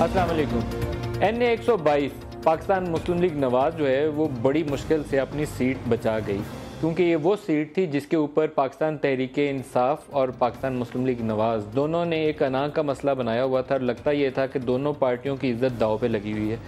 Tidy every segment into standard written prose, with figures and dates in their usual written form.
अस्सलाम वालेकुम। NA 122 पाकिस्तान मुस्लिम league नवाज़ जो है वो बड़ी मुश्किल से अपनी सीट बचा गई, क्योंकि ये वो सीट थी जिसके ऊपर पाकिस्तान तहरीक इंसाफ और पाकिस्तान मुस्लिम लीग नवाज़ दोनों ने एक अना का मसला बनाया हुआ था। और लगता ये था कि दोनों पार्टियों की इज्जत दाव पे लगी हुई है।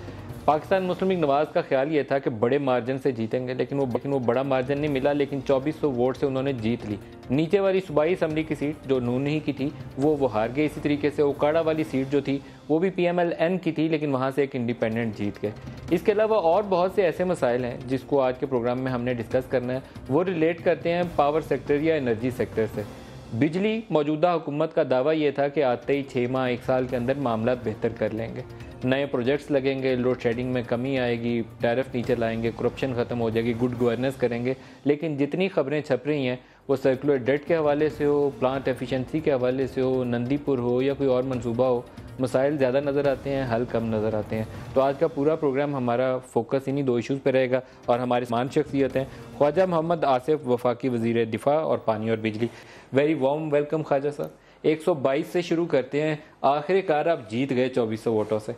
पाकिस्तान मुस्लिम लीग नवाज़ का ख्याल ये था कि बड़े मार्जिन से जीतेंगे, लेकिन वो बड़ा मार्जिन नहीं मिला। लेकिन 2400 वोट से उन्होंने जीत ली। नीचे वाली सूबाई असम्बली की सीट जो नून ही की थी वो हार गई। इसी तरीके से ओकाड़ा वाली सीट जो थी वो भी PMLN की थी, लेकिन वहाँ से एक इंडिपेंडेंट जीत गए। इसके अलावा और बहुत से ऐसे मसाइल हैं जिसको आज के प्रोग्राम में हमने डिस्कस करना है। वो रिलेट करते हैं पावर सेक्टर या एनर्जी सेक्टर से। बिजली मौजूदा हुकूमत का दावा ये था कि आते ही 6 माह 1 साल के अंदर मामला बेहतर कर लेंगे, नए प्रोजेक्ट्स लगेंगे, लोड शेडिंग में कमी आएगी, टैरिफ नीचे लाएंगे, करप्शन ख़त्म हो जाएगी, गुड गवर्नेंस करेंगे। लेकिन जितनी खबरें छप रही हैं वो सर्कुलर डेट के हवाले से हो, प्लांट एफिशिएंसी के हवाले से हो, नंदीपुर हो या कोई और मंसूबा हो, मसाइल ज़्यादा नज़र आते हैं, हल कम नज़र आते हैं। तो आज का पूरा प्रोग्राम हमारा फोकस इन्हीं 2 इशूज़ पे रहेगा। और हमारे मान शख्सियत हैं ख्वाजा मोहम्मद आसिफ, वफाकी वज़ीर दिफा और पानी और बिजली। Very warm welcome Khwaja Sahab. 122 से शुरू करते हैं। आखिरकार आप जीत गए 2400 वोटों से।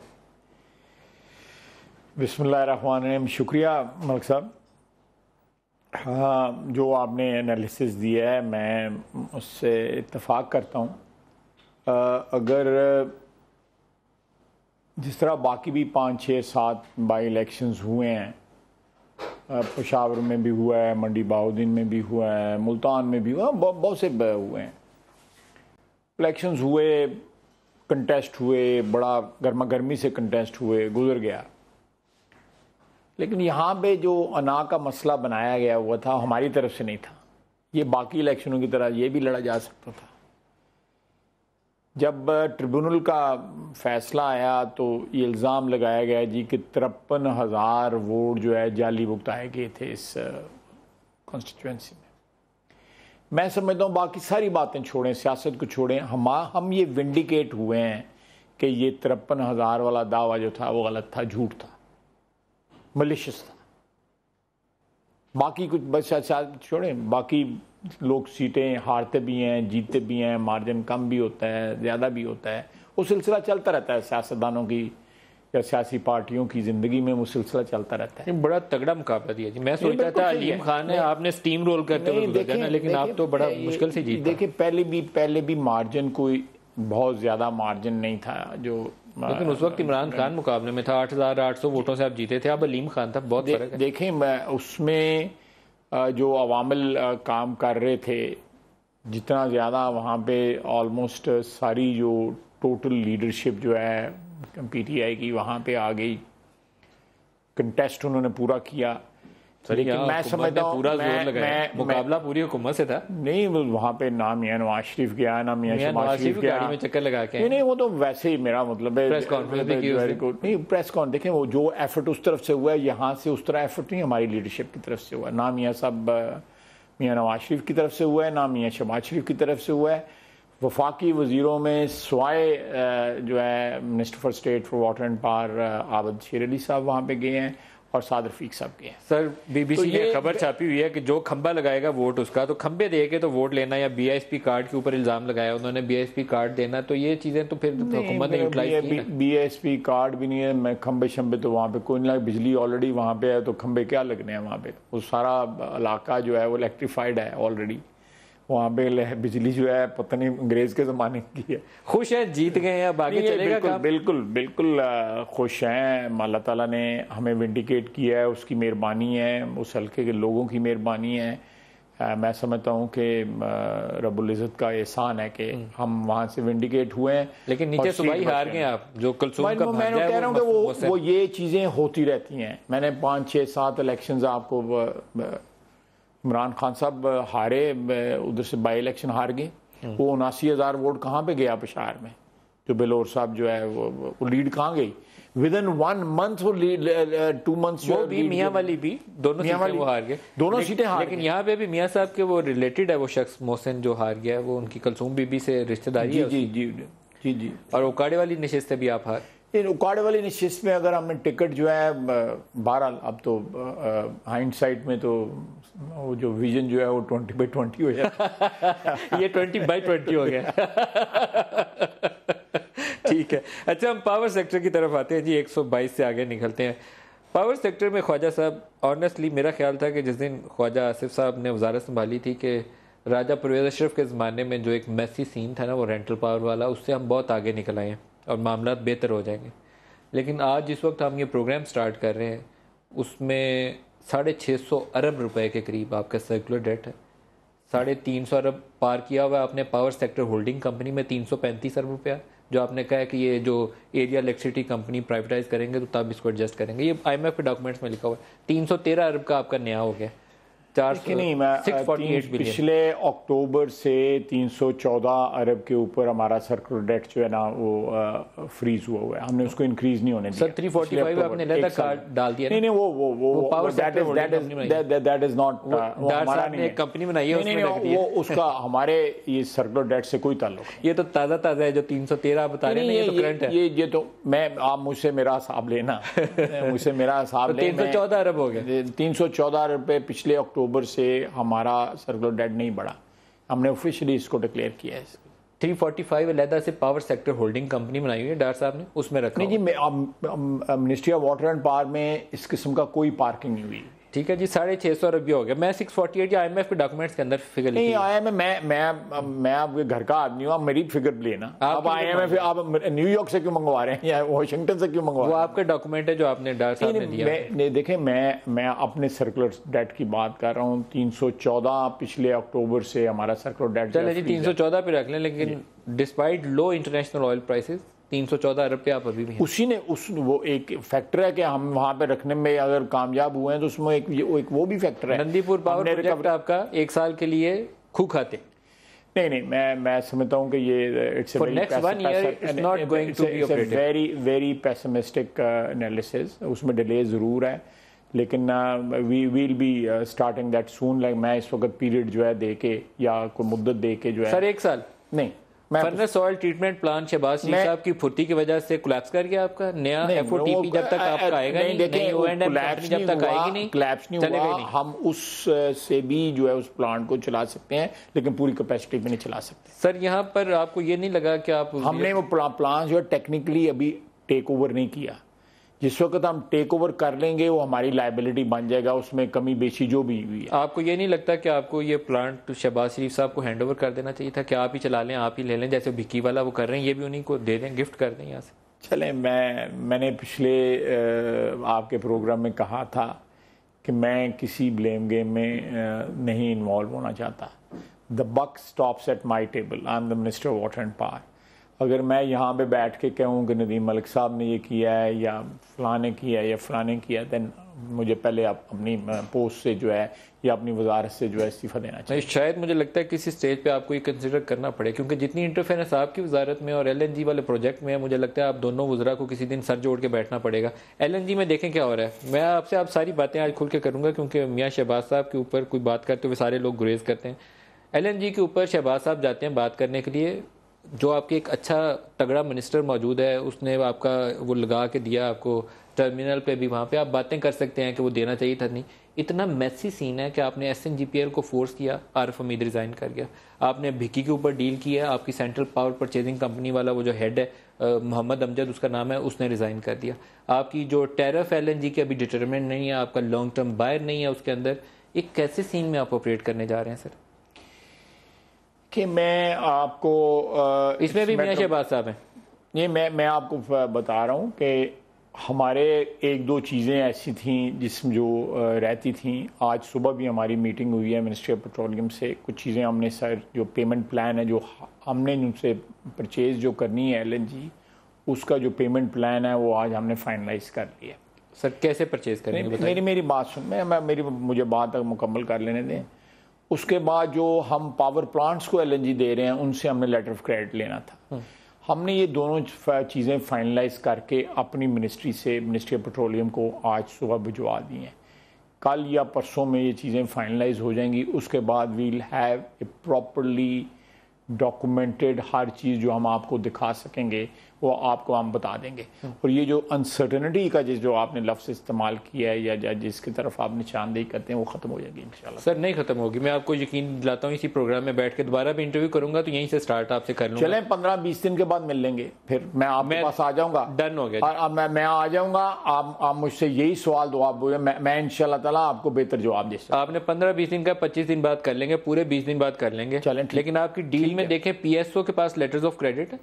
बिस्मिल्लाहिर्रहमानिर्रहीम। शुक्रिया मलिक साहब। हाँ, जो आपने एनालिसिस दिया है मैं उससे इत्तेफाक करता हूँ। अगर जिस तरह बाकी भी 5, 6, 7 बाई इलेक्शंस हुए हैं, पेशावर में भी हुआ है, मंडी बहाउद्दीन में भी हुआ है, मुल्तान में भी हुआ, बहुत से हुए हैं इलेक्शंस हुए, कंटेस्ट हुए, बड़ा गर्मा गर्मी से कंटेस्ट हुए, गुजर गया। लेकिन यहाँ पे जो अना का मसला बनाया गया हुआ था हमारी तरफ से नहीं था। ये बाकी इलेक्शनों की तरह ये भी लड़ा जा सकता था। जब ट्रिब्यूनल का फैसला आया तो ये इल्ज़ाम लगाया गया जी कि 53,000 वोट जो है जाली भुगताए गए थे इस कॉन्स्टिट्यूंसी में। मैं समझता हूँ बाकी सारी बातें छोड़ें, सियासत को छोड़ें, हम ये विंडिकेट हुए हैं कि ये 53,000 वाला दावा जो था वो गलत था, झूठ था, मलिशियस था। बाकी कुछ बस छोड़ें, बाकी लोग सीटें हारते भी हैं, जीतते भी हैं, मार्जिन कम भी होता है, ज़्यादा भी होता है। वो सिलसिला चलता रहता है सियासतदानों की या सियासी पार्टियों की ज़िंदगी में, वो सिलसिला चलता रहता है। बड़ा तगड़ा मुकाबला दिया जी। मैं सोचता था अलीम खान है, आपने स्टीम रोल करते हुए गुजर जाना, लेकिन आप तो बड़ा मुश्किल से जीते। देखिए पहले भी मार्जिन कोई बहुत ज़्यादा मार्जिन नहीं था जो, लेकिन उस वक्त इमरान खान मुकाबले में था। 8,800 वोटों से आप जीते थे, अब अलीम खान था, बहुत फर्क है। देखें उसमें जो अवामिल काम कर रहे थे, जितना ज़्यादा वहाँ पे ऑलमोस्ट सारी जो टोटल लीडरशिप जो है PTI की वहाँ पे आ गई, कंटेस्ट उन्होंने पूरा किया। लेकिन मैं समझता हूँ पूरा जोर लगाया, मुकाबला पूरी हुकूमत से था। नहीं, वहाँ पे ना मियां नवाज शरीफ गया, ना मियां शहबाज शरीफ गया, गाड़ी में चक्कर लगा के। नहीं, वो तो वैसे ही, मेरा मतलब है प्रेस कॉन्फ्रेंस नहीं, प्रेस कॉन्फ्रेंस देखें, वो जो एफर्ट उस तरफ से हुआ है, यहाँ से उस तरह एफर्ट नहीं हमारी लीडरशिप की तरफ से हुआ। ना मियां साहब मियां नवाज शरीफ की तरफ से हुआ है, ना मियां शहबाज शरीफ की तरफ से हुआ है। वफाकी वजीरों में स्वाय जो है minister for state for water and power Abid Sher Ali साहब वहाँ पे गए हैं और साद रफीक साहब के हैं। सर BBC ने खबर छापी हुई है कि जो खंबा लगाएगा वोट उसका, तो खंबे दे के तो वोट लेना, या BISP कार्ड के ऊपर इल्जाम लगाया उन्होंने, BISP कार्ड देना, तो ये चीजें तो फिर हुकूमत ने यूटिलाइज की। BISP कार्ड भी नहीं है, मैं खंबे शंबे तो वहाँ पे कोई नहीं लगा, बिजली ऑलरेडी वहाँ पे है, तो खंबे क्या लगने हैं वहाँ पे। वो सारा इलाका जो है वो इलेक्ट्रीफाइड है ऑलरेडी। वहाँ पे बिजली जो है पता नहीं अंग्रेज के ज़माने की है। खुश हैं, जीत गए हैं, अब आगे चलेगा। बिल्कुल खुश हैं। अल्लाह ताला ने हमें विंडिकेट किया है, उसकी मेहरबानी है, उस हल्के के लोगों की मेहरबानी है। मैं समझता हूँ कि रब्बुल इज़्ज़त का एहसान है कि हम वहाँ से विंडिकेट हुए हैं। लेकिन नीचे सुबाई हार गए आप, जो कलसूम का मैं कह रहा हूँ कि वो ये चीज़ें होती रहती हैं। मैंने 5, 6, 7 इलेक्शन आपको, इमरान खान साहब हारे, उधर से बाई इलेक्शन हार गए, वो 79,000 वोट कहाँ पे गया पेशावर में। जो बेलोर साहब जो है वो लीड कहाँ गई, विद इन 1 मंथ वो लीड, 2 मंथ्स वो भी मियाँ वाली भी दोनों सीटें वो हार गए, दोनों सीटें हार। लेकिन यहाँ पे भी मियाँ साहब के वो रिलेटेड है, वो शख्स मोहसिन जो हार गया है, वो उनकी कलसूम बीबी से रिश्तेदारी है। जी। और उकाड़े वाली नशिस्त भी आप हार। इन उकाड़े वाली नशिस्त में अगर हमने टिकट जो है, बहरहाल अब तो हाइंडसाइट में तो वो जो विजन जो है वो 20/20 हो जाता है। ये 20/20 हो गया। ठीक है। अच्छा, हम पावर सेक्टर की तरफ आते हैं जी, 122 से आगे निकलते हैं। पावर सेक्टर में ख्वाजा साहब, ऑनेस्टली मेरा ख्याल था कि जिस दिन ख्वाजा आसिफ साहब ने वजारत संभाली थी कि राजा परवेज़ अशरफ के ज़माने में जो एक मैसी सीन था ना वो रेंटल पावर वाला, उससे हम बहुत आगे निकल आए हैं और मामला बेहतर हो जाएंगे। लेकिन आज जिस वक्त हम ये प्रोग्राम स्टार्ट कर रहे हैं उसमें 650 अरब रुपए के करीब आपका सर्कुलर डेट है। 350 अरब पार किया हुआ आपने पावर सेक्टर होल्डिंग कंपनी में, 335 अरब रुपया जो आपने कहा है कि ये जो एरिया इलेक्ट्रिसिटी कंपनी प्राइवेटाइज करेंगे तो तब इसको एडजस्ट करेंगे। ये IMF के डॉक्यूमेंट्स में लिखा हुआ है। 313 अरब का आपका नया हो गया। नहीं, मैं पिछले अक्टूबर से 314 अरब के ऊपर हमारा सर्कुलर डेट जो है ना वो फ्रीज हुआ है। हमने उसको इंक्रीज नहीं होने दिया। सर 345 आपने लेटर कार्ड डाल दिया। नहीं, वो पावर दैट इज नॉट हमारा नहीं है, कंपनी बनाई है उसमें वो उसका हमारे ये सर्कुलर डेट से कोई ताल्लुक। ये तो ताज़ा है जो 313 बता रहे हैं, ये तो करंट है। ये तो मैं आप मुझसे मेरा हिसाब लेना मुझसे मेरा हिसाब ले। 314 अरब हो गए। 314 अरब पे पिछले अक्टूबर से हमारा सर्कुलर डेट नहीं बढ़ा। हमने ऑफिशियली इसको डिक्लेयर किया है। 345 अलहदा से पावर सेक्टर होल्डिंग कंपनी बनाई हुई है डॉक्टर साहब ने, उसमें रखा। नहीं जी, ministry of water and power में इस किस्म का कोई पार्किंग नहीं हुई। ठीक है जी, 650 अरब हो गया। मैं 648 या IMF के डॉक्यूमेंट्स के अंदर फिगर नहीं आया। मैं आपके घर का आदमी हूँ, आप मेरी फिगर लेना। आप IMF आप न्यूयॉर्क से क्यों मंगवा रहे हैं या वाशिंगटन से क्यों मंगवा रहे हैं? वो आपका डॉक्यूमेंट है जो आपने डॉक्टर साहब ने दिया। देखें, मैं अपने सर्कुलर डेट की बात कर रहा हूँ। 314 पिछले अक्टूबर से हमारा सर्कुलर डेट। चलिए जी 314 पे रख लें, लेकिन डिस्पाइट लो इंटरनेशनल ऑयल प्राइसेस 314 अरब पे आप अभी भी हैं। उसी ने वो एक फैक्टर है कि हम वहां पे रखने में अगर कामयाब हुए हैं तो उसमें एक वो भी फैक्टर है। नंदीपुर पावर प्रोजेक्ट आपका 1 साल के लिए खू खाते। नहीं, मैं समझता हूँ कि ये इट्स वेरी पेसिमिस्टिक एनालिसिस। उसमें डिले ज़रूर है, लेकिन we will be starting that soon. Like मैं इस वक्त पीरियड जो है दे के या कोई मुद्दत दे के जो है। सर 1 साल नहीं, furnace oil treatment plant Shahbaz Sharif साहब की फुर्ती की वजह से कोलैप्स कर गया आपका। नया FOTP जब तक आपका आएगा नहीं, जब तक आएगी नहीं, कोलैप्स नहीं हुआ। हम उस से भी जो है उस प्लांट को चला सकते हैं, लेकिन पूरी कैपेसिटी में नहीं चला सकते। सर यहाँ पर आपको ये नहीं लगा कि आप हमने वो प्लांट जो है टेक्निकली अभी टेक ओवर नहीं किया। जिस वक्त हम टेक ओवर कर लेंगे वो हमारी लाइबिलिटी बन जाएगा, उसमें कमी बेशी जो भी हुई है। आपको ये नहीं लगता कि आपको ये प्लांट शहबाज शरीफ साहब को हैंड ओवर कर देना चाहिए था कि आप ही चला लें, आप ही ले लें, जैसे भिक्की वाला वो कर रहे हैं, ये भी उन्हीं को दे दें, गिफ्ट कर दें यहाँ से। चलें, मैंने पिछले आपके प्रोग्राम में कहा था कि मैं किसी ब्लेम गेम में नहीं इन्वॉल्व होना चाहता। The buck stops at my table. I am the minister of water and power. अगर मैं यहाँ पे बैठ के कहूँ कि नदीम मलिक साहब ने ये किया है या फलाने किया है या फलाने किया, देन मुझे पहले अपनी पोस्ट से जो है या अपनी वजारत से जो है इस्तीफा देना चाहिए। शायद मुझे लगता है किसी स्टेज पे आपको ये कंसिडर करना पड़े, क्योंकि जितनी इंटरफेरेंस आपकी वजारत में और LNG वाले प्रोजेक्ट में है, मुझे लगता है आप दोनों वज़रा को किसी दिन सर जोड़ के बैठना पड़ेगा। LNG में देखें क्या हो रहा है। मैं आपसे आप सारी बातें आज खुल के करूँगा, क्योंकि मियाँ शहबाज साहब के ऊपर कोई बात करते हुए सारे लोग गुरेज करते हैं। LNG के ऊपर शहबाज साहब जाते हैं बात करने के लिए, जो आपके एक अच्छा तगड़ा मिनिस्टर मौजूद है, उसने आपका वो लगा के दिया आपको टर्मिनल पे भी, वहाँ पे आप बातें कर सकते हैं कि वो देना चाहिए था। नहीं, इतना मैसी सीन है कि आपने SNGPL को फोर्स किया, आरिफ हमीद रिज़ाइन कर गया। आपने भिक्की के ऊपर डील किया, आपकी सेंट्रल पावर परचेजिंग कंपनी वाला वो जो हेड है मोहम्मद अमजद उसका नाम है, उसने रिज़ाइन कर दिया। आपकी जो टैरिफ LNG की अभी डिटरमिनेट नहीं है, आपका लॉन्ग टर्म बायर नहीं है उसके अंदर। एक कैसे सीन में आप ऑपरेट करने जा रहे हैं सर? कि मैं आपको इसमें भी मियां शहबाज साहब हैं। ये मैं आपको बता रहा हूँ कि हमारे 1-2 चीज़ें ऐसी थी जिसमें जो रहती थी। आज सुबह भी हमारी मीटिंग हुई है मिनिस्ट्री ऑफ पेट्रोलियम से। कुछ चीज़ें हमने सर जो पेमेंट प्लान है जो हमने उनसे परचेज जो करनी है LNG, उसका जो पेमेंट प्लान है वो आज हमने फाइनलाइज कर लिया। सर कैसे परचेज करेंगे? मेरी बात सुन, मुझे बात तक मुकम्मल कर लेने दें। उसके बाद जो हम पावर प्लांट्स को LNG दे रहे हैं उनसे हमने लेटर ऑफ क्रेडिट लेना था। हमने ये दोनों चीज़ें फाइनलाइज करके अपनी मिनिस्ट्री से मिनिस्ट्री ऑफ पेट्रोलियम को आज सुबह भिजवा दी हैं। कल या परसों में ये चीज़ें फाइनलाइज हो जाएंगी। उसके बाद we'll have a properly documented हर चीज़ जो हम आपको दिखा सकेंगे वो आपको हम बता देंगे। और ये जो अनसर्टनिटी का जो आपने लफ्ज़ इस्तेमाल किया है या जिसकी तरफ आप निशानदेही करते हैं वो ख़त्म हो जाएगी इंशाल्लाह। सर नहीं ख़त्म होगी, मैं आपको यकीन दिलाता हूँ। इसी प्रोग्राम में बैठ के दोबारा भी इंटरव्यू करूंगा तो यहीं से स्टार्ट आपसे कर लूँगा। चलें 15-20 दिन के बाद मिल लेंगे, फिर मैं आपके पास आ जाऊँगा। डन हो गया। और मैं आ जाऊँगा, आप मुझसे यही सवाल दो, आप मैं इंशाल्लाह ताला आपको बेहतर जवाब दे सकता। आपने 15-20 दिन का 25 दिन बाद कर लेंगे, पूरे 20 दिन बाद कर लेंगे। चलें, लेकिन आपकी डील में देखें PSO के पास लेटर्स ऑफ क्रेडिट है,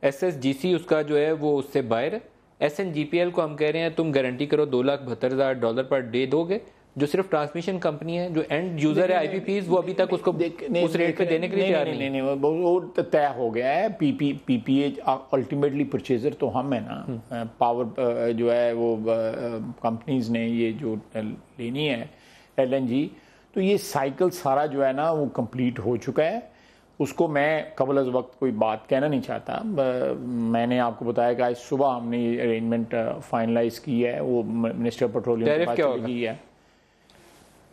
SSGC उसका जो है वो उससे बाहर है। SNGPL को हम कह रहे हैं तुम गारंटी करो $2,72,000 पर डे दोगे, जो सिर्फ ट्रांसमिशन कंपनी है, जो एंड यूजर है IPPs वो अभी तक उसको उस रेट पे देने के लिए तैयार नहीं। वो तय हो गया है। PPA अल्टीमेटली परचेजर तो हम है ना, पावर जो है वो कंपनीज ने ये जो लेनी है LNG, तो ये साइकिल सारा जो है ना वो कंप्लीट हो चुका है। उसको मैं कबल अज़ वक्त कोई बात कहना नहीं चाहता। मैंने आपको बताया कि आज सुबह हमने ये अरेंजमेंट फाइनलाइज की है, वो मिनिस्टर पेट्रोलियम के पास चली गई है।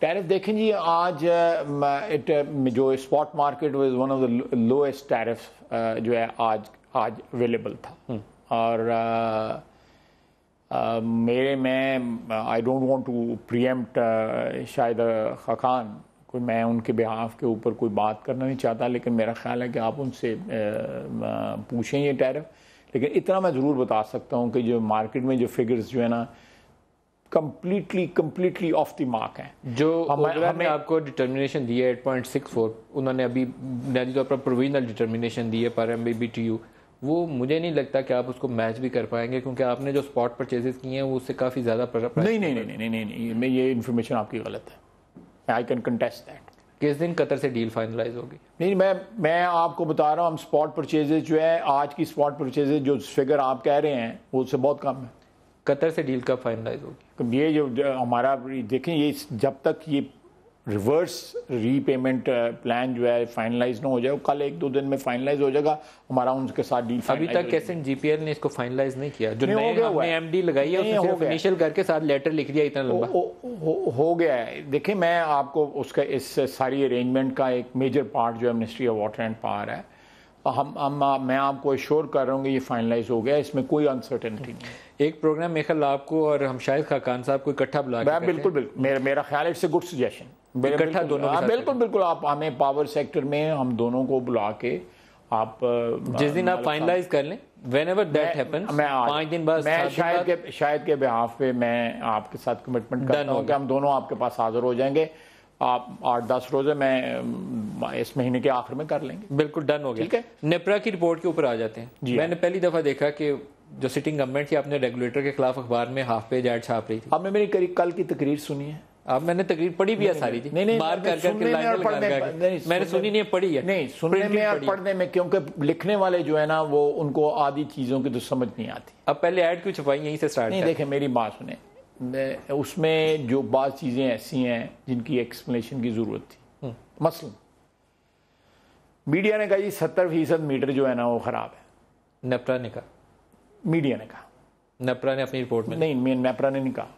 टैरिफ देखें जी, आज जो spot market was one of the lowest tariff जो है आज अवेलेबल था। और मैं I don't want to preempt शायद खाकान, कोई मैं उनके बिहाफ के ऊपर कोई बात करना नहीं चाहता, लेकिन मेरा ख्याल है कि आप उनसे पूछें ये टैरिफ। लेकिन इतना मैं ज़रूर बता सकता हूँ कि जो मार्केट में जो फिगर्स जो है ना कम्प्लीटली ऑफ द मार्क है। जो हमें आपको डिटर्मिनेशन दी है 8.64, उन्होंने अभी बुनियादी तौर पर प्रोविजनल डिटर्मिनेशन दी है पर MMBTU, वो मुझे नहीं लगता कि आप उसको मैच भी कर पाएंगे, क्योंकि आपने जो स्पॉट परचेजेस किए हैं वो उससे काफ़ी ज़्यादा नहीं, मैं ये इन्फॉर्मेशन आपकी गलत है। I can contest that. किस दिन कतर से डील फाइनलाइज होगी? नहीं, मैं आपको बता रहा हूँ, हम स्पॉट परचेजेस जो है आज की स्पॉट परचेजेस जो फिगर आप कह रहे हैं वो उससे बहुत कम है। कतर से डील कब फाइनलाइज होगी? ये जो हमारा देखें, ये जब तक ये रिवर्स रीपेमेंट प्लान जो है फाइनलाइज ना हो जाए, कल 1-2 दिन में फाइनलाइज हो जाएगा हमारा उनके साथ डील। अभी तक SNGPL ने इसको फाइनलाइज नहीं किया, जो नए हमने MD लगाई है उसने सिर्फ इनिशियल करके साथ लेटर लिख दिया, इतना लंबा हो गया है। देखिए, मैं आपको उसका इस सारी अरेंजमेंट का एक मेजर पार्ट जो है ministry of water and power है, मैं आपको एश्योर कर रहा हूँ कि ये फाइनलाइज हो गया, इसमें कोई अनसर्टेनिटी नहीं है। एक प्रोग्राम मेरे ख्याल आपको और हम शायद खाकान साहब को इकट्ठा बुला के बिल्कुल मेरा ख्याल है इट्स ए गुड सजेशन। इकट्ठा दोनों बिल्कुल आप हमें पावर सेक्टर में हम दोनों को बुला के आप जिस दिन आप फाइनलाइज कर लें, whenever that happens, 5 दिन बाद मैं शायद के बिहाफ पे मैं आपके साथ कमिटमेंट करता हूँ कि हम दोनों आपके पास हाजिर हो जाएंगे। आप 8-10 रोजे मैं इस महीने के आखिर में कर लेंगे। बिल्कुल डन हो गया। ठीक है, नेप्रा की रिपोर्ट के ऊपर आ जाते हैं। मैंने पहली दफा देखा कि जो सिटिंग गवर्नमेंट थी अपने रेगुलेटर के खिलाफ अखबार में हाफ पेज ऐड छाप रही थी। आपने मेरी कल की तकरीर सुनी है? अब मैंने तकरीर पढ़ी भी है सारी थी। नहीं, बार कर मैंने सुनी नहीं है, पढ़ी है। नहीं, सुनने में और पढ़ने में, क्योंकि लिखने वाले जो है ना वो उनको आधी चीजों की तो समझ नहीं आती। अब पहले ऐड क्यों छपाई, यहीं से स्टार्ट? नहीं, देखें मेरी बात सुने, उसमें जो बात चीजें ऐसी हैं जिनकी एक्सप्लेनेशन की जरूरत थी। मसलन मीडिया ने कहा जी 70% मीटर जो है ना वो खराब है। नेप्रा ने कहा? मीडिया ने कहा। नेप्रा ने अपनी रिपोर्ट में नहीं, नेप्रा ने नहीं कहा।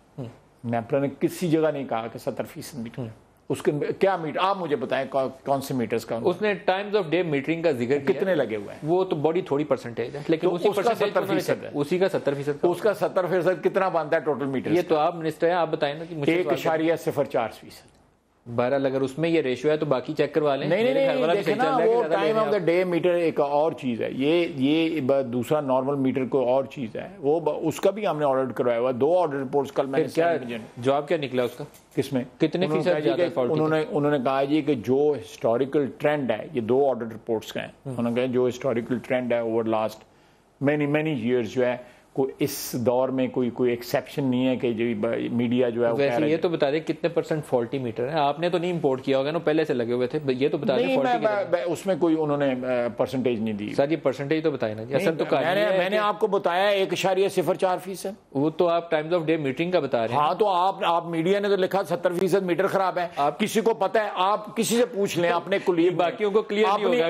नेप्रा ने किसी जगह नहीं कहा कि 70% मीटर। उसके क्या मीटर, आप मुझे बताएं कौन से मीटर्स का? उसने टाइम्स ऑफ डे मीटरिंग का जिक्र किया। कितने लगे हुए हैं? वो तो बड़ी थोड़ी परसेंटेज है, लेकिन तो उसी उसका 70% है। उसी का 70%। उसका 70% कितना बनता है टोटल मीटर? ये तो आप मिनिस्टर हैं, आप बताएं ना कि मुझे 1.04%। बहरहाल अगर उसमें ये रेशियो है तो बाकी चेक करवा लें। नहीं, देखें ना, वो time of the day meter एक और चीज़ है, ये दूसरा नॉर्मल मीटर को और चीज़ है, वो उसका भी हमने ऑर्डर करवाया हुआ। 2 ऑर्डर रिपोर्ट्स कल मैंने क्या जवाब क्या निकला उसका? किसमें कितने फीसद ज्यादा फॉल्टी? उन्होंने कहा जी कि जो हिस्टोरिकल ट्रेंड है, ये 2 ऑर्डर रिपोर्ट्स का है, उन्होंने कहा जो हिस्टोरिकल ट्रेंड है ओवर लास्ट मैनी ईयर्स जो है, कोई इस दौर में कोई एक्सेप्शन नहीं है कि जो मीडिया जो है। वैसे ये तो बता दें कितने % फॉल्टी मीटर है? आपने तो नहीं इंपोर्ट किया होगा ना, पहले से लगे हुए थे, ये तो बता दें। उसमें कोई उन्होंने परसेंटेज नहीं दी। सर ये परसेंटेज तो बताए ना जी। असल तो मैंने आपको बताया 1.04%। वो तो आप टाइम्स ऑफ डे मीटरिंग का बता रहे हैं। हाँ, तो आप मीडिया ने तो लिखा 70% मीटर खराब है। आप किसी को पता है, आप किसी से पूछ लें, अपने कुलीग, बाकियों को क्लियर नहीं होगा।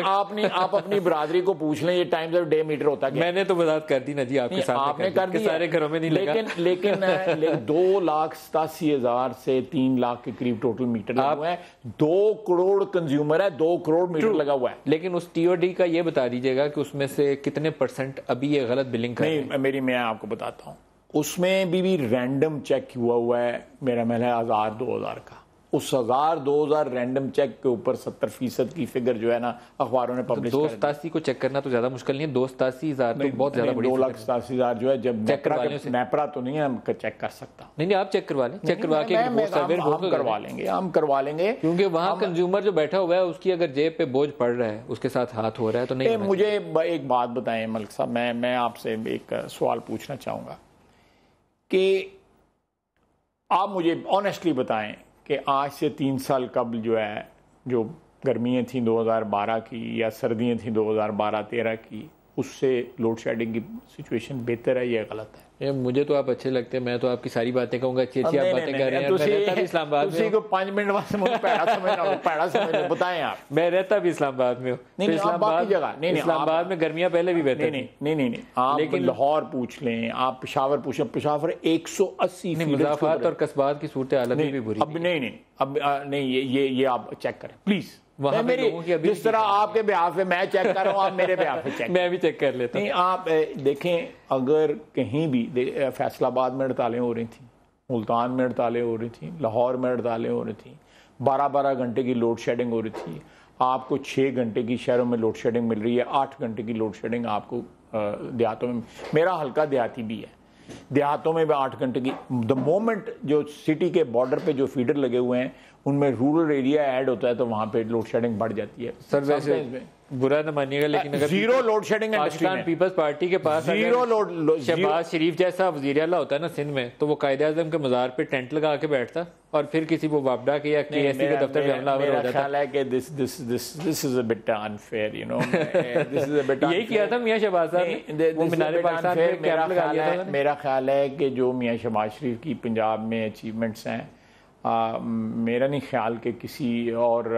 आप अपनी बरादरी को पूछ लें ये टाइम्स ऑफ डे मीटर होता है। मैंने तो वजाहत कर दी ना जी आपके सामने। आपने कर दिया, सारे घरों में नहीं लगा। लेकिन 2,87,000 से 3 लाख के करीब टोटल मीटर लगा हुआ है। 2 करोड़ कंज्यूमर है, 2 करोड़ मीटर लगा हुआ है। लेकिन उस टीओडी का ये बता दीजिएगा कि उसमें से कितने % अभी ये गलत बिलिंग कर रहे हैं? नहीं, मैं आपको बताता हूँ, उसमें भी रैंडम चेक हुआ है, मेरा महल है 1000-2000 का। उस 1000-2000 रैंडम चेक के ऊपर 70% की फिगर जो है ना अखबारों ने पब्लिश कर दी। 287 को चेक करना तो ज्यादा मुश्किल नहीं है, 287,000 तो बहुत ज्यादा बड़ी 2,87,000 जो है, जब नेपरा तो नहीं है, हम चेक कर सकता। नहीं, आप चेक करवा लें, चेक करवा के हम करवा लेंगे, क्योंकि वहाँ कंज्यूमर जो बैठा हुआ है उसकी अगर जेब पे बोझ पड़ रहा है, उसके साथ हाथ हो रहा है तो नहीं। मुझे एक बात बताएं मलिक साहब, मैं आपसे एक सवाल पूछना चाहूंगा कि आप मुझे ऑनेस्टली बताएं कि आज से 3 साल कबल जो है, जो गर्मियाँ थी 2012 की या सर्दियाँ थी 2012-13 की, उससे लोड शेडिंग की सिचुएशन बेहतर है या गलत है? ये मुझे तो आप अच्छे लगते हैं, मैं तो आपकी सारी बातें कहूँगा, अच्छी अच्छी आप बातें कर रहे हैं। मैं रहता भी इस्लामाबाद में, उसी को 5 मिनट बाद मुझे पैड़ा समझना बताएं आप। मैं रहता भी इस्लामाबाद में हूँ। नहीं, इस्लामाबाद में गर्मियाँ पहले भी बेहतर। नहीं, आप लेकिन लाहौर पूछ लें, आप पेशावर पूछ लें, पेशावर 180 मुज़ाफ़ात और कस्बात की सूरत हालत भी बुरी। अब नहीं, ये आप चेक करें प्लीज। जिस तरह आपके ब्याह पे मैं चेक कर रहा हूँ, आप मेरे ब्याह पे चेक। मैं भी चेक कर लेता हूँ। नहीं, आप देखें, अगर कहीं भी फैसलाबाद में हड़तालें हो रही थी, मुल्तान में हड़तालें हो रही थी, लाहौर में हड़तालें हो रही थी, 12-12 घंटे की लोड शेडिंग हो रही थी, आपको 6 घंटे की शहरों में लोड शेडिंग मिल रही है, 8 घंटे की लोड शेडिंग आपको देहातों में। मेरा हल्का देहाती भी है, देहातों में भी 8 घंटे की। द मोमेंट जो सिटी के बॉर्डर पे जो फीडर लगे हुए हैं उनमें रूरल एरिया ऐड होता है तो वहां पे लोड शेडिंग बढ़ जाती है। सर वैसे बुरा न मानिएगा, लेकिन अगर zero load shedding Pakistan Peoples Party के पास जीरो लोड शहबाज शरीफ जैसा वज़ीर आला होता है ना सिंध में, तो वो कायदे आज़म के मज़ार पे टेंट लगा के बैठता और फिर किसी वो वापडा के या केएससी के दफ्तर में हमला हो जाता। मेरा ख्याल है कि this is a bit unfair, you know, this is a bit. यही किया था मियां शहबाज साहब ने, वो मीनार पाकिस्तान पे कैंप लगा दिया था। मेरा ख्याल है कि जो मियां शहबाज शरीफ की पंजाब में अचीवमेंट्स हैं, मेरा नहीं ख्याल कि किसी और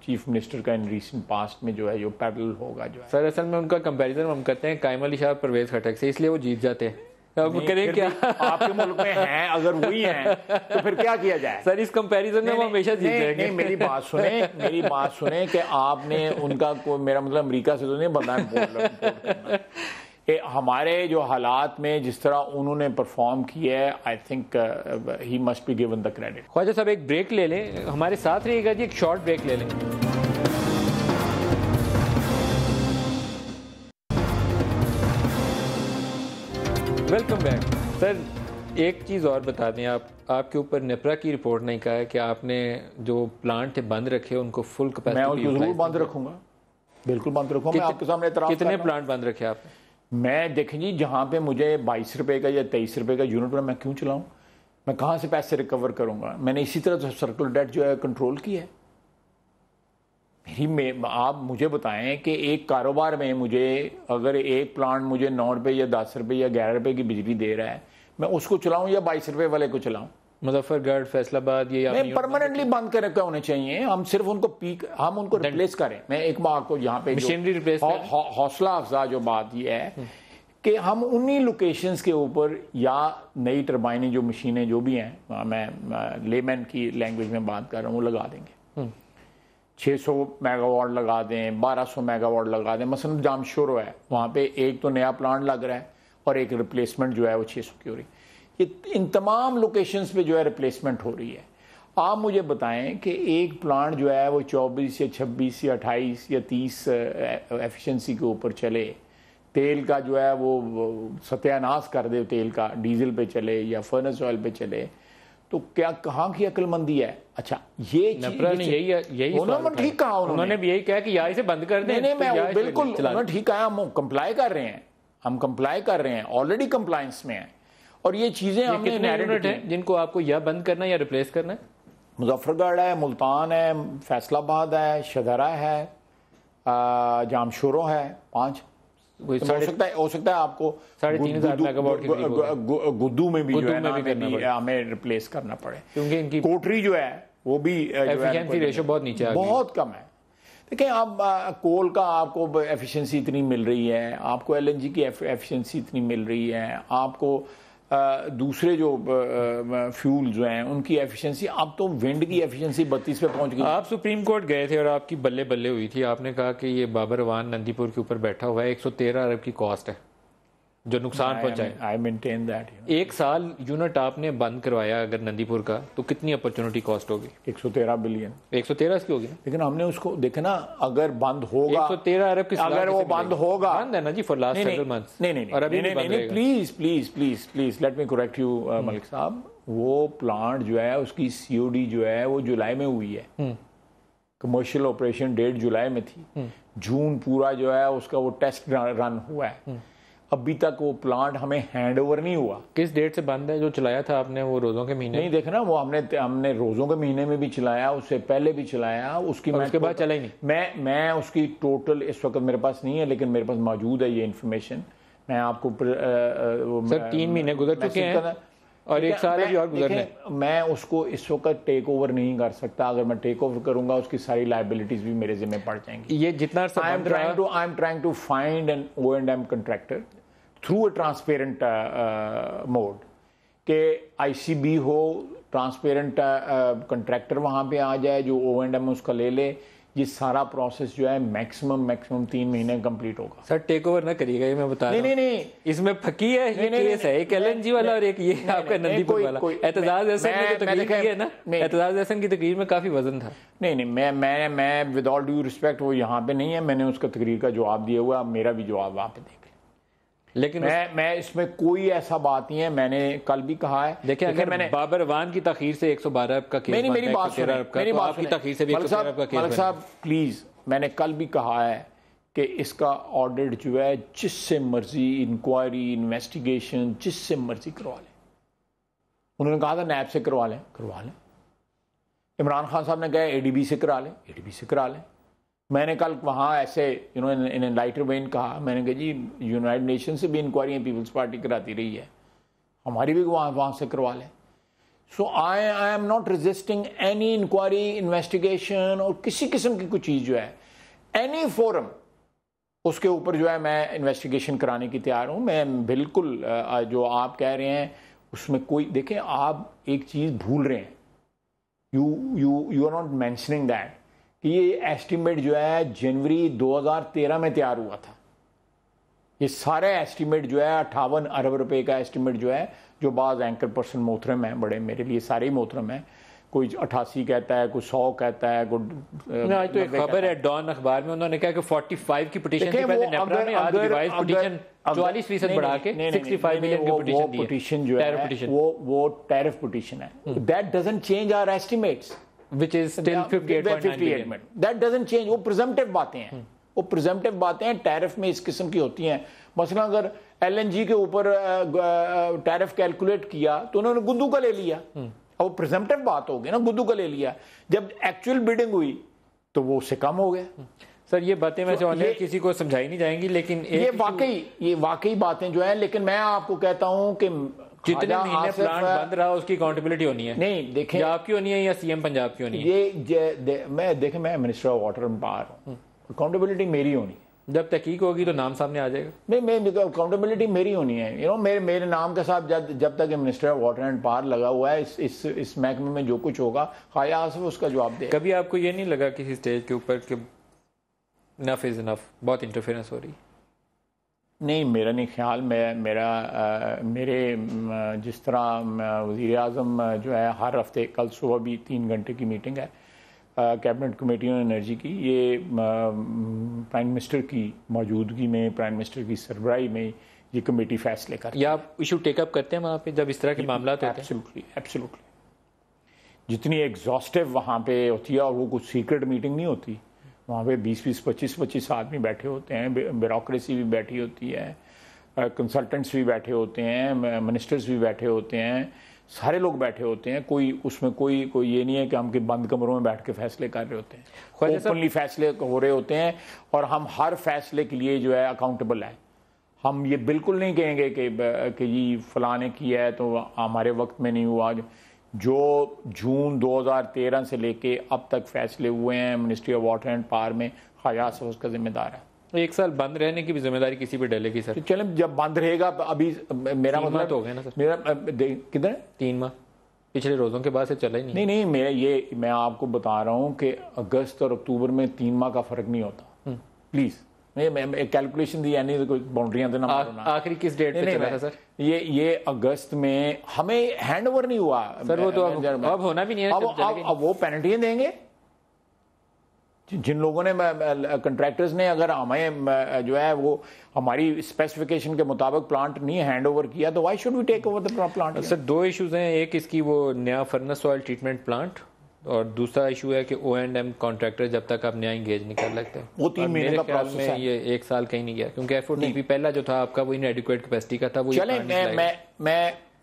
चीफ मिनिस्टर का इन रीसेंट पास्ट में जो है जो पैरेलल होगा जो है। सर असल में उनका कंपैरिजन हम करते हैं कायम अली शाह परवेज खटक से, इसलिए वो जीत जाते हैं। अब करें क्या? आपके मुल्क में हैं, अगर वही हैं तो फिर क्या किया जाए? सर इस कंपैरिजन में वो हमेशा जीत जाएंगे। नहीं, मेरी बात सुने कि आपने उनका को, मेरा मतलब अमेरिका से तो नहीं बनना है हमारे जो हालात में जिस तरह उन्होंने परफॉर्म किया है, I think he must be given the credit. Khawaja साहब एक ब्रेक ले लें, हमारे साथ रहिएगा जी, एक शॉर्ट ब्रेक ले लें। Welcome back. सर एक चीज़ और बता दें, आपके ऊपर नेपरा की रिपोर्ट नहीं कहा है कि आपने जो प्लांट थे बंद रखे उनको फुल कैपेसिटी। मैं उनको जरूर बंद रखूंगा, बिल्कुल बंद रखूंगा। आपके सामने कितने प्लांट बंद रखे आपने? मैं देखें जी, जहाँ पे मुझे 22 रुपए का या 23 रुपए का यूनिट पर मैं क्यों चलाऊं? मैं कहाँ से पैसे रिकवर करूंगा? मैंने इसी तरह सर्कुलर डेट जो है कंट्रोल किया है। आप मुझे बताएं कि एक कारोबार में मुझे अगर एक प्लांट मुझे 9 रुपये या 10 रुपये या 11 रुपये की बिजली दे रहा है, मैं उसको चलाऊं या 22 रुपये वाले को चलाऊं? मुजफ्फरगढ़, फैसलाबाद, ये नहीं, परमानेंटली बंद करके होने चाहिए। हम सिर्फ उनको हम उनको रिप्लेस करें। मैं एक बार आपको यहाँ पे मशीनरी रिप्लेस, हौसला अफजा जो बात ये है कि हम उन्हीं लोकेशंस के ऊपर या नई टरबाइनें जो मशीनें जो भी हैं, मैं लेमैन की लैंग्वेज में बात कर रहा हूँ, वो लगा देंगे। 600 मेगावाट लगा दें, 1200 मेगावाट लगा दें। मसलन जामशोरो है, वहाँ पे एक तो नया प्लांट लग रहा है और एक रिप्लेसमेंट जो है वो 600 की हो रही है। इन तमाम लोकेशंस पे जो है रिप्लेसमेंट हो रही है। आप मुझे बताएं कि एक प्लांट जो है वो 24 या 26 या 28 या 30 एफिशिएंसी के ऊपर चले, तेल का जो है वो सत्यानाश कर दे, तेल का डीजल पे चले या फर्नेस ऑयल पे चले, तो क्या कहाँ की अक्लमंदी है? अच्छा, ये यही उन्होंने ठीक कहा, उन्होंने भी यही कहा कि यहाँ से बंद कर दें। नहीं, मैं बिल्कुल, उन्होंने ठीक कहा, हम कंप्लाई कर रहे हैं, ऑलरेडी कंप्लायंस में है। और ये चीजें हमने यूनिट है जिनको आपको या बंद करना है या रिप्लेस करना है? मुजफ्फरगढ़ है, मुल्तान है, फैसलाबाद है, शदरा है, जामशोरो है, 5 हो सकता है आपको 3,500 मेगावाट गुद्दू में भी जो है ना हमें रिप्लेस करना पड़े, क्योंकि इनकी कोटरी जो है वो भी एफिशिएंसी रेशो बहुत नीचे आ गई, बहुत कम है। देखिए, आप कोल का आपको एफिशिएंसी इतनी मिल रही है, आपको एलएनजी की एफिशिएंसी इतनी मिल रही है, आपको दूसरे जो फ्यूल जो हैं उनकी एफिशिएंसी, अब तो विंड की एफिशिएंसी 32 पे पहुंच गई। आप सुप्रीम कोर्ट गए थे और आपकी बल्ले बल्ले हुई थी, आपने कहा कि ये बाबर अवान नंदीपुर के ऊपर बैठा हुआ है, 113 अरब की कॉस्ट है जो नुकसान पहुंचाए। I maintain that. एक साल यूनिट आपने बंद करवाया अगर नंदीपुर का, तो कितनी अपॉर्चुनिटी कॉस्ट होगी? 113 बिलियन। 113 की होगी ना, लेकिन हमने उसको देखे ना, अगर बंद होगा 113 अरब की, अगर वो बंद होगा, बंद है ना जी फॉर लास्ट सेवरल मंथ्स। नहीं, और अभी नहीं, please please please please let me correct you Malik साहब। वो प्लांट जो है उसकी सीओडी जो है वो जुलाई में हुई है, कमर्शियल ऑपरेशन डेट जुलाई में थी, जून पूरा जो है उसका वो टेस्ट रन हुआ है, अभी तक वो प्लांट हमें हैंड ओवर नहीं हुआ। किस डेट से बंद है? जो चलाया था आपने वो रोजों के महीने? नहीं, देखना वो हमने रोजों के महीने में भी चलाया, उससे पहले भी चलाया, उसके बाद चला ही नहीं। मैं उसकी टोटल इस वक्त मेरे पास नहीं है, लेकिन मेरे पास मौजूद है ये इन्फॉर्मेशन। मैं आपको सर 3 महीने गुजर चुके हैं और 1 साल अभी और गुजरने। मैं उसको इस वक्त टेक ओवर नहीं कर सकता। अगर मैं टेक ओवर करूंगा उसकी सारी लाइबिलिटीज भी मेरे जिम्मे पड़ जाएंगी। ये जितना I am trying to find an O&M contractor through a transparent mode के ICB हो, ट्रांसपेरेंट कंट्रैक्टर वहां पे आ जाए जो O&M उसका ले ले। ये सारा प्रोसेस जो है मैक्सिमम 3 महीने कंप्लीट होगा। सर टेक ओवर ना करिएगा, ये मैं बता रहा हूं। नहीं, इसमें फकी है, ये केस है, एक LNG वाला और एक ये आपका नंदीपुर वाला। एतजाज हसन ने जो तकरीर की है ना, एतजाज हसन की तकरीर में काफी वजन था। नहीं, मैं विद ऑल ड्यू रिस्पेक्ट, वो यहाँ पे नहीं है, मैंने उसका तकरीर का जवाब दिया हुआ, मेरा भी जवाब वहाँ पे देख। लेकिन मैं इसमें कोई ऐसा बात नहीं है, मैंने कल भी कहा है। देखिए, अगर मैंने बाबर अवान की तखीर से 112 अरब का केस, मेरी बात सुनिए, मेरी बात आपकी तखीर से भी 113 अरब का केस। मलिक साहब प्लीज, मैंने कल भी कहा है कि इसका ऑडिट जो है जिससे मर्जी, इंक्वायरी, इन्वेस्टिगेशन जिससे मर्जी करवा लें। उन्होंने कहा था नैब से करवा लें। इमरान खान साहब ने कहा ADB से करा लें। मैंने कल वहाँ ऐसे इन लाइटर वेन कहा, मैंने कहा जी यूनाइटेड नेशन से भी इंक्वायरियाँ पीपल्स पार्टी कराती रही है, हमारी भी वहाँ से करवा लें। So I am not resisting any inquiry, investigation और किसी किस्म की कोई चीज़ जो है, एनी फोरम, उसके ऊपर जो है मैं इन्वेस्टिगेशन कराने की तैयार हूँ। मैं बिल्कुल जो आप कह रहे हैं उसमें कोई, देखें आप एक चीज़ भूल रहे हैं, you are not mentioning that कि ये एस्टीमेट जो है जनवरी 2013 में तैयार हुआ था। ये सारे एस्टीमेट जो है 58 अरब रुपए का एस्टीमेट जो है, जो बाज़ एंकर पर्सन मोहतरम है, बड़े मेरे लिए सारे ही मोहतरम है, कोई 88 कहता है, कोई 100 कहता है, कोई आज तो एक खबर है डॉन अखबार में, उन्होंने कहा कि 45 की पिटीशन थी पहले नेपरा में, आज रिवाइज पिटीशन 44% बढ़ा के 65 मिलियन की पिटीशन दी है। पिटीशन जो है वो टैरिफ पिटीशन है। That doesn't change our estimates which is still 58.9 billion. That doesn't change. वो प्रिजम्पटिव बातें हैं, वो प्रिजम्पटिव बातें हैं, टैरिफ में इस किस्म की होती हैं। मसलन अगर LNG के ऊपर टैरिफ कैलकुलेट किया तो उन्होंने गुद्दू का ले लिया, वो प्रिजम्पटिव बात हो गई ना, गुद्दू का ले लिया। जब एक्चुअल बिडिंग हुई तो वो उससे कम हो गया। सर ये बातें मैं चाहूँगा किसी को समझाई नहीं जाएंगी, लेकिन ये वाकई बातें जो है, लेकिन मैं आपको कहता हूँ कि जितने महीने प्लांट बंद रहा उसकी अकाउंटेबिलिटी होनी है। नहीं, देखें आपकी होनी है या CM पंजाब की होनी है? मैं minister of water and power हूँ, अकाउंटेबिलिटी मेरी होनी है। जब तहकीक होगी तो नाम सामने आ जाएगा। नहीं, अकाउंटेबिलिटी मेरी होनी है। मेरे नाम के साथ जब तक minister of water and power लगा हुआ है, इस महकमे में जो कुछ होगा ख्वाजा आसिफ उसका जवाब दे। कभी आपको ये नहीं लगा किसी स्टेज के ऊपर कि इनफ इज इनफ, बहुत इंटरफेरेंस हो रही? नहीं, मेरा नहीं ख्याल। मेरे जिस तरह वज़ीर आज़म जो है हर हफ्ते, कल सुबह भी 3 घंटे की मीटिंग है कैबिनेट कमेटी ऑन एनर्जी की, ये प्राइम मिनिस्टर की मौजूदगी में, प्राइम मिनिस्टर की सरबराही में ये कमेटी फैसले कर, या आप इशू टेकअप करते हैं वहाँ पे जब इस तरह के मामला होते हैं? एब्सोल्युटली। जितनी एग्जॉस्टिव वहाँ पे होती है, और वो कुछ सीक्रेट मीटिंग नहीं होती, वहाँ पे 20-20, 25-25 आदमी बैठे होते हैं, ब्यूरोक्रेसी भी बैठी होती है, कंसल्टेंट्स भी बैठे होते हैं, मिनिस्टर्स भी बैठे होते हैं, सारे लोग बैठे होते हैं। उसमें कोई ये नहीं है कि हम के बंद कमरों में बैठ के फैसले कर रहे होते हैं। ओपनली फैसले हो रहे होते हैं, और हम हर फैसले के लिए जो है अकाउंटेबल है। हम ये बिल्कुल नहीं कहेंगे कि जी फलां ने किया है तो हमारे वक्त में नहीं हुआ। जो जून 2013 से लेके अब तक फैसले हुए हैं ministry of water and power में, ख्वाजा आसिफ उसका जिम्मेदार है। 1 साल बंद रहने की भी जिम्मेदारी किसी पे डलेगी सर। तो चलें, जब बंद रहेगा अभी मेरा मतलब तो हो गया ना सर, मेरा किधर 3 माह पिछले रोज़ों के बाद से चला ही नहीं। नहीं, मैं आपको बता रहा हूँ कि अगस्त और अक्टूबर में 3 माह का फर्क नहीं होता। प्लीज मैं कैलकुलेशन दी यानी कोई बाउंड्रियां देना। आखिरी किस डेट पे चला था सर? ये अगस्त में हमें हैंड ओवर नहीं हुआ सर। वो तो अब होना भी नहीं है। अब वो पेनल्टियां देंगे जिन लोगों ने कंट्रैक्टर्स ने, अगर हमें जो है वो हमारी स्पेसिफिकेशन के मुताबिक प्लांट नहीं हैंड ओवर किया तो why should we take over the plant? Sir 2 issues हैं, एक इसकी वो नया फर्नेस ऑयल ट्रीटमेंट प्लांट, और दूसरा इशू है कि O&M कॉन्ट्रैक्टर जब तक आप नया इंगेज नहीं कर लगते वो 3 महीने का प्रोसेस है। ये 1 साल कहीं नहीं गया क्योंकि FOTP पहला जो था आपका वो इनएडिक्वेट कैपेसिटी का था। वो चले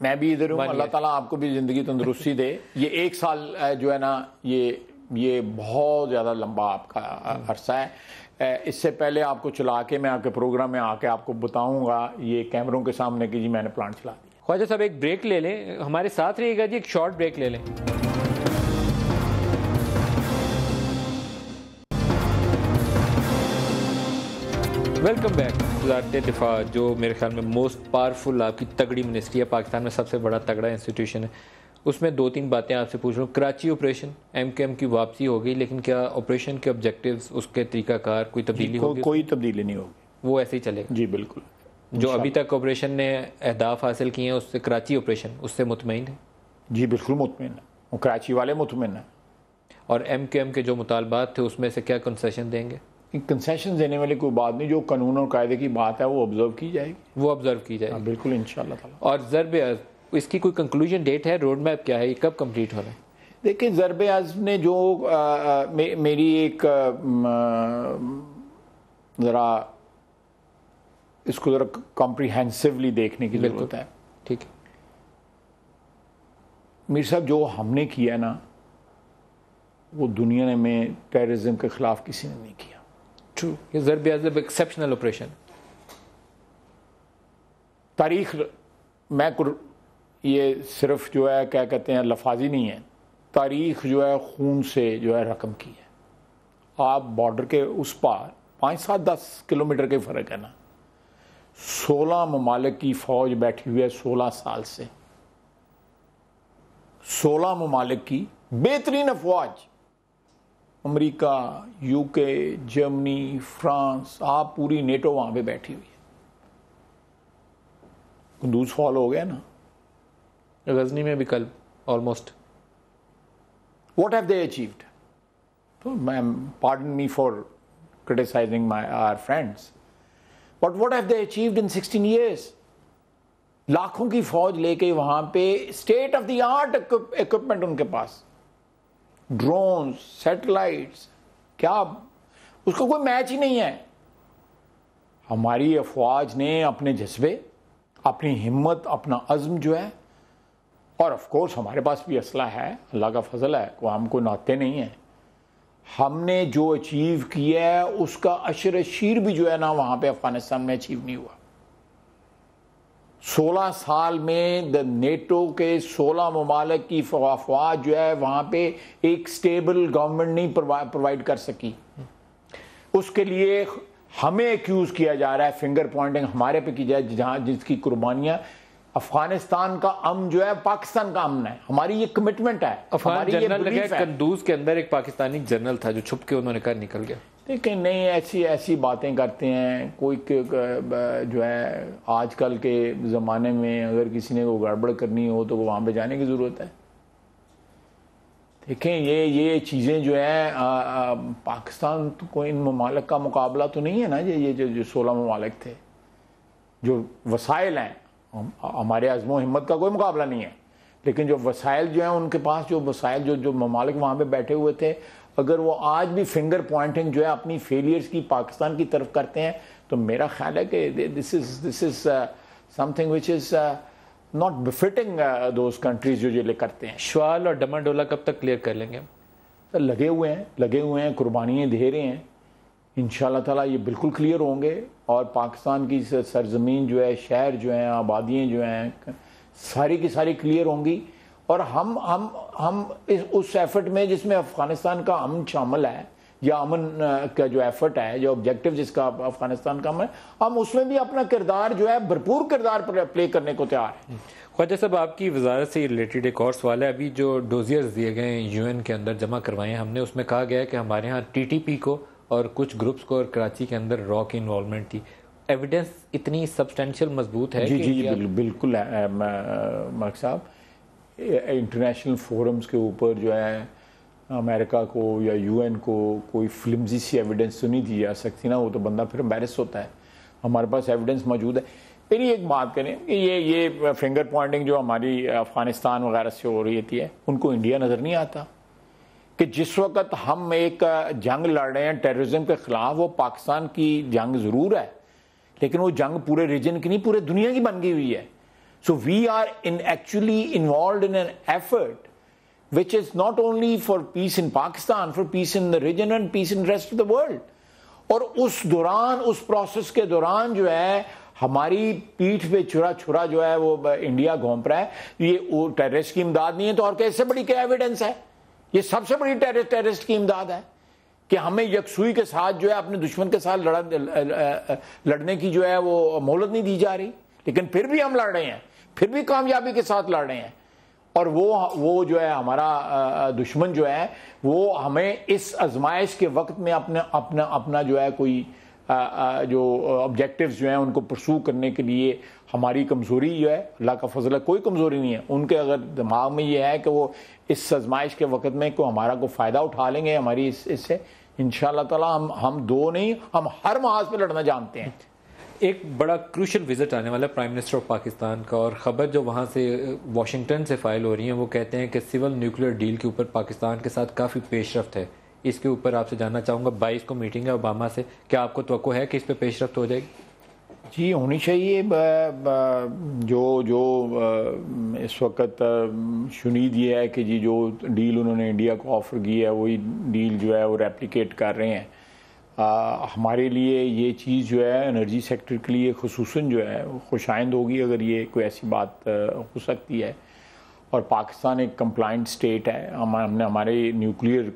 मैं भी इधर हूँ, अल्लाह ताला आपको भी जिंदगी तंदुरुस्ती दे। ये 1 साल जो है ना ये बहुत ज़्यादा लंबा आपका अरसा है। इससे पहले आपको चला के मैं आपके प्रोग्राम में आके आपको बताऊंगा ये कैमरों के सामने कि जी मैंने प्लांट चला दिया। ख्वाजा साहब एक ब्रेक ले लें, हमारे साथ रहिएगा जी, एक शॉर्ट ब्रेक ले लें। Welcome back. वज़ारत दिफा जो मेरे ख्याल में मोस्ट पावरफुल आपकी तगड़ी मिनिस्ट्री है, पाकिस्तान में सबसे बड़ा तगड़ा इंस्टीट्यूशन है, उसमें 2-3 बातें आपसे पूछ रहा हूँ। कराची ऑपरेशन MKM की वापसी हो गई, लेकिन क्या ऑपरेशन के ऑब्जेक्टिव्स, उसके तरीकाकार कोई तब्दीली होगी? कोई तब्दीली नहीं होगी, वो ऐसे ही चलेगा जी बिल्कुल। जो अभी तक ऑपरेशन ने अहदाफ हासिल किए हैं उससे कराची ऑपरेशन उससे मुतमईन है? जी बिल्कुल मुतमईन है, वो कराची वाले मुतमईन है। और MKM के जो मुतालबात थे उसमें से क्या कंसेशन देंगे? कंसेशन देने वाली कोई बात नहीं, जो कानून और कायदे की बात है वो ऑब्जर्व की जाएगी। वो ऑब्जर्व की जाएगी बिल्कुल इंशाल्लाह ताला। और ज़रब इसकी कोई कंक्लूजन डेट है, रोड मैप क्या है, कब कंप्लीट हो रहा है? देखिए ज़रब अज़्म ने जो मेरी एक ज़रा इसको ज़रा कॉम्प्रिहेंसिवली देखने की ज़रूरत है। ठीक है मीर साहब, जो हमने किया ना वो दुनिया में टेररिज्म के खिलाफ किसी ने नहीं किया। ट्रू, ये ज़रब अज़्म एक्सेप्शनल ऑपरेशन। तारीख मैं ये सिर्फ जो है क्या कहते हैं लफाजी नहीं है, तारीख जो है खून से जो है रकम की है। आप बॉर्डर के उस पार 5-7-10 किलोमीटर के फ़र्क है ना, 16 ममालिक की फ़ौज बैठी हुई है 16 साल से। 16 ममालिक की बेहतरीन अफवाज, अमेरिका, UK, जर्मनी, फ्रांस, आप पूरी नेटो वहां पे बैठी हुई है। कुंदूज फॉल हो गया ना, गजनी में भी कल almost. What have they achieved? तो ma'am pardon me for criticising my our friends, but what have they achieved in 16 years? लाखों की फौज लेके वहां पे state of the art equipment उनके पास, ड्रोन्स, सैटेलाइट्स, क्या उसका कोई मैच ही नहीं है। हमारी अफवाज ने अपने जज्बे, अपनी हिम्मत, अपना अज़्म जो है, और ऑफ कोर्स हमारे पास भी असला है, अल्लाह का फजल है, वो हम कोई नाते नहीं है। हमने जो अचीव किया है उसका अशर शीर भी जो है ना वहां पे अफगानिस्तान में अचीव नहीं हुआ। 16 साल में द नेटो के 16 ममालिक की अफवाज जो है वहां पे एक स्टेबल गवर्नमेंट नहीं प्रोवाइड कर सकी। उसके लिए हमें एक्यूज किया जा रहा है, फिंगर पॉइंटिंग हमारे पे की जाए, जहां जिसकी कुर्बानियां अफगानिस्तान का अमन जो है पाकिस्तान का अमन है। हमारी ये कमिटमेंट है। अफगान जनरल लगा कंदूज के अंदर एक पाकिस्तानी जनरल था जो छुप के उन्होंने कर निकल गया। लेकिन नहीं, ऐसी बातें करते हैं कोई जो है। आजकल के ज़माने में अगर किसी ने को गड़बड़ करनी हो तो वहाँ पे जाने की ज़रूरत है। देखें ये चीज़ें जो है पाकिस्तान तो कोई इन ममालिक का मुकाबला तो नहीं है ना। ये जो 16 ममालिक थे, जो वसाइल हैं, हमारे अज़्मो हिम्मत का कोई मुकाबला नहीं है, लेकिन जो वसाइल जो हैं उनके पास, जो वसाइल जो ममालिक वहाँ पे बैठे हुए थे, अगर वो आज भी फिंगर पॉइंटिंग जो है अपनी फेलियर्स की पाकिस्तान की तरफ करते हैं तो मेरा ख्याल है कि this is something which is not befitting those countries जो ये करते हैं। शवाल और डमाडोला कब तक क्लियर कर लेंगे? तो लगे हुए हैं, कुर्बानियाँ दे रहे हैं। इंशाल्लाह ताला ये बिल्कुल क्लियर होंगे और पाकिस्तान की सरजमीन जो है, शहर जो हैं, आबादियाँ जो हैं, सारी की सारी क्लियर होंगी। और हम उस एफर्ट में जिसमें अफगानिस्तान का अमन शामिल है या अमन का जो एफर्ट है, जो ऑब्जेक्टिव जिसका अफगानिस्तान का है, हम उसमें भी अपना किरदार जो है भरपूर किरदार प्ले करने को तैयार है। ख्वाजा साहब, आपकी वजारत से रिलेटेड एक और सवाल है। अभी जो डोजियर्स दिए गए हैं यूएन के अंदर जमा करवाए हैं हमने, उसमें कहा गया है कि हमारे यहाँ टीटीपी को और कुछ ग्रुप्स को और कराची के अंदर रॉ की इन्वॉल्वमेंट थी। एविडेंस इतनी सब्सटेंशियल मजबूत है? जी बिल्कुल है मलिक साहब। इंटरनेशनल फोरम्स के ऊपर जो है अमेरिका को या यूएन को कोई फ्लिमजी सी एविडेंस तो नहीं दी जा सकती ना, वो तो बंदा फिर एम्बैरस होता है। हमारे पास एविडेंस मौजूद है। मेरी एक बात करें कि ये फिंगर पॉइंटिंग जो हमारी अफगानिस्तान वगैरह से हो रही थी, उनको इंडिया नज़र नहीं आता कि जिस वक्त हम एक जंग लड़ रहे हैं टेररिज्म के खिलाफ, वो पाकिस्तान की जंग ज़रूर है लेकिन वो जंग पूरे रीजन की नहीं, पूरे दुनिया की बन गई हुई है। So we are actually involve in an effort which is not only for peace in Pakistan, for peace in the region and peace in the rest of the world. और उस दौरान, उस प्रोसेस के दौरान जो है हमारी पीठ पे छुरा छुरा जो है वो इंडिया घोंप रहा है। ये वो टेररिस्ट की इमदाद नहीं है तो और कैसे बड़ी क्या एविडेंस है? ये सबसे बड़ी टेररिस्ट की इमदाद है कि हमें यकसुई के साथ जो है अपने दुश्मन के साथ लड़ने की जो है वो मोहलत नहीं दी जा रही, लेकिन फिर भी हम लड़ रहे हैं, फिर भी कामयाबी के साथ लड़ रहे हैं। और वो जो है हमारा दुश्मन जो है वो हमें इस आजमाइश के वक्त में अपना जो है कोई जो ऑब्जेक्टिव्स जो हैं उनको परसू करने के लिए हमारी कमज़ोरी जो है, अल्लाह का फजल है कोई कमज़ोरी नहीं है उनके, अगर दिमाग में ये है कि वो इस आजमाइश के वक्त में को हमारा को फ़ायदा उठा लेंगे हमारी इससे, इंशाअल्लाह ताला हम दो नहीं, हम हर महाज पे लड़ना जानते हैं। एक बड़ा क्रूशल विजिट आने वाला है प्राइम मिनिस्टर ऑफ पाकिस्तान का, और ख़बर जो वहाँ से वाशिंगटन से फाइल हो रही है वो कहते हैं कि सिविल न्यूक्लियर डील के ऊपर पाकिस्तान के साथ काफ़ी पेशरफ्त है। इसके ऊपर आपसे जानना चाहूँगा, 22 को मीटिंग है ओबामा से, क्या आपको तवक्को है कि इस पर पेशरफ्त हो जाएगी? जी होनी चाहिए। जो इस वक्त शुनीद ये है कि जी जो डील उन्होंने इंडिया को ऑफ़र की है वही डील जो है वो रेप्लिकेट कर रहे हैं। हमारे लिए ये चीज़ जो है एनर्जी सेक्टर के लिए खुसूसन जो है वो खुशाइंद होगी अगर ये कोई ऐसी बात हो सकती है। और पाकिस्तान एक कंप्लाइंट स्टेट है। हमने हमारे न्यूक्लियर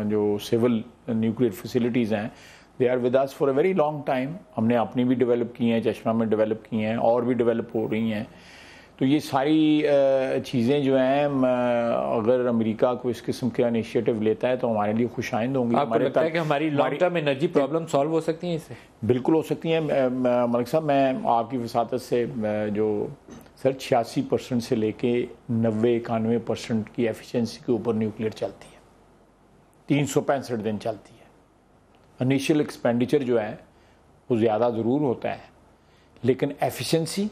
जो सिविल न्यूक्लियर फैसिलिटीज़ हैं they are with us for a very long time. हमने अपनी भी डेवलप की हैं, चश्मा में डेवलप की हैं और भी डेवलप हो रही हैं। तो ये सारी चीज़ें जो हैं अगर अमेरिका को इस किस्म के इनिशिएटिव लेता है तो हमारे लिए खुशाइंद होंगी। आपको लगता है कि हमारी long term energy problem solve हो सकती है इससे? बिल्कुल हो सकती हैं मलिक साहब। मैं आपकी वसातत से जो सर 86% से लेके 90-91% की एफिशिएंसी के ऊपर न्यूक्लियर चलती है, 365 दिन चलती है। इनिशियल एक्सपेंडिचर जो है वो ज़्यादा ज़रूर होता है लेकिन एफिशिएंसी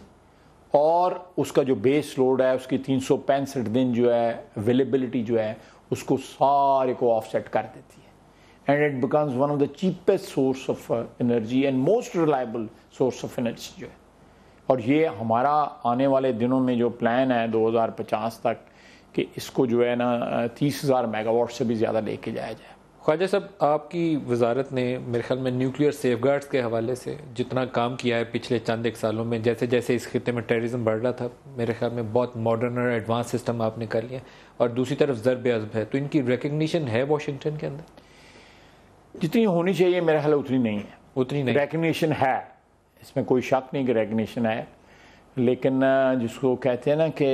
और उसका जो बेस लोड है उसकी 365 दिन जो है अवेलेबिलिटी जो है उसको सारे को ऑफसेट कर देती है। And it becomes one of the cheapest source of energy and most reliable source of energy जो है। और ये हमारा आने वाले दिनों में जो प्लान है 2050 तक कि इसको जो है ना 30,000 मेगावाट से भी ज़्यादा लेके जाया जाए। ख्वाजा साहब, आपकी वजारत ने मेरे ख्याल में न्यूक्लियर सेफगार्ड्स के हवाले से जितना काम किया है पिछले चंद एक सालों में, जैसे जैसे इस खिते में टेररिज्म बढ़ रहा था, मेरे ख्याल में बहुत मॉडर्न और एडवांस सिस्टम आपने कर लिया, और दूसरी तरफ ज़रब अज़ब है, तो इनकी रिकग्निशन है वाशिंगटन के अंदर? जितनी होनी चाहिए मेरा ख्याल उतनी नहीं है। उतनी नहीं रिकग्निशन है, इसमें कोई शक नहीं कि रिकग्निशन है, लेकिन जिसको कहते हैं ना कि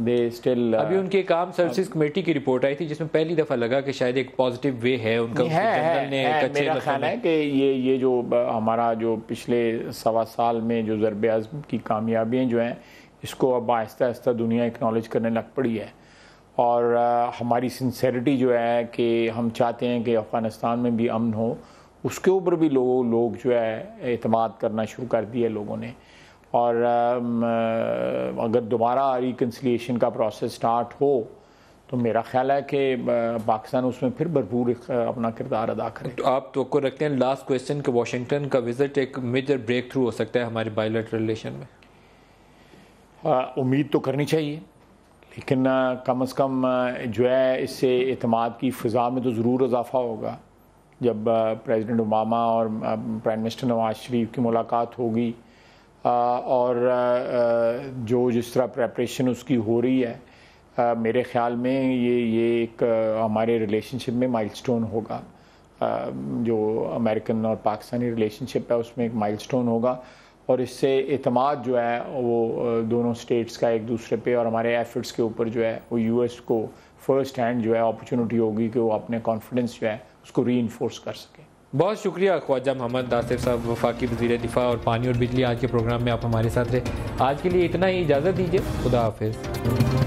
दे स्टिल अभी उनकी एक आर्म सर्विसेज कमेटी की रिपोर्ट आई थी जिसमें पहली दफ़ा लगा कि शायद एक पॉजिटिव वे है उनका। मेरा ख्याल है कि ये जो हमारा जो पिछले 1.25 साल में जो ज़रब अज़्म की कामयाबियाँ जो हैं इसको अब आहिस्ता आहिस्ता दुनिया एक्नॉलेज करने लग पड़ी है। और हमारी सिंसेरिटी जो है कि हम चाहते हैं कि अफ़गानिस्तान में भी अमन हो, उसके ऊपर भी लोग जो है एतमाद करना शुरू कर दिया लोगों ने। और अगर दोबारा रिकन्सिलिएशन का प्रोसेस स्टार्ट हो तो मेरा ख्याल है कि पाकिस्तान उसमें फिर भरपूर अपना किरदार अदा करे। तो आप तो रखते हैं लास्ट क्वेश्चन कि वाशिंगटन का विजिट एक मेजर ब्रेक थ्रू हो सकता है हमारी बायलैटरल रिलेशन में? उम्मीद तो करनी चाहिए, लेकिन कम अज़ कम जो है इससे एतमाद की फ़िज़ा में तो ज़रूर इजाफ़ा होगा। जब प्रेसिडेंट ओबामा और प्राइम मिनिस्टर नवाज शरीफ की मुलाकात होगी और जो जिस तरह प्रेपरेशन उसकी हो रही है, मेरे ख्याल में ये एक हमारे रिलेशनशिप में माइलस्टोन होगा। जो अमेरिकन और पाकिस्तानी रिलेशनशिप है उसमें एक माइलस्टोन होगा, और इससे एतमाद जो है वो दोनों स्टेट्स का एक दूसरे पे और हमारे एफर्ट्स के ऊपर जो है वो यूएस को फर्स्ट हैंड जो है अपॉर्चुनिटी होगी कि वो अपने कॉन्फिडेंस जो है उसको रीइंफोर्स कर सके। बहुत शुक्रिया ख्वाजा मोहम्मद नासिर साहब, वफाकी वज़ीर दिफा और पानी और बिजली। आज के प्रोग्राम में आप हमारे साथ रहे। आज के लिए इतना ही, इजाज़त दीजिए। खुदा हाफिज़।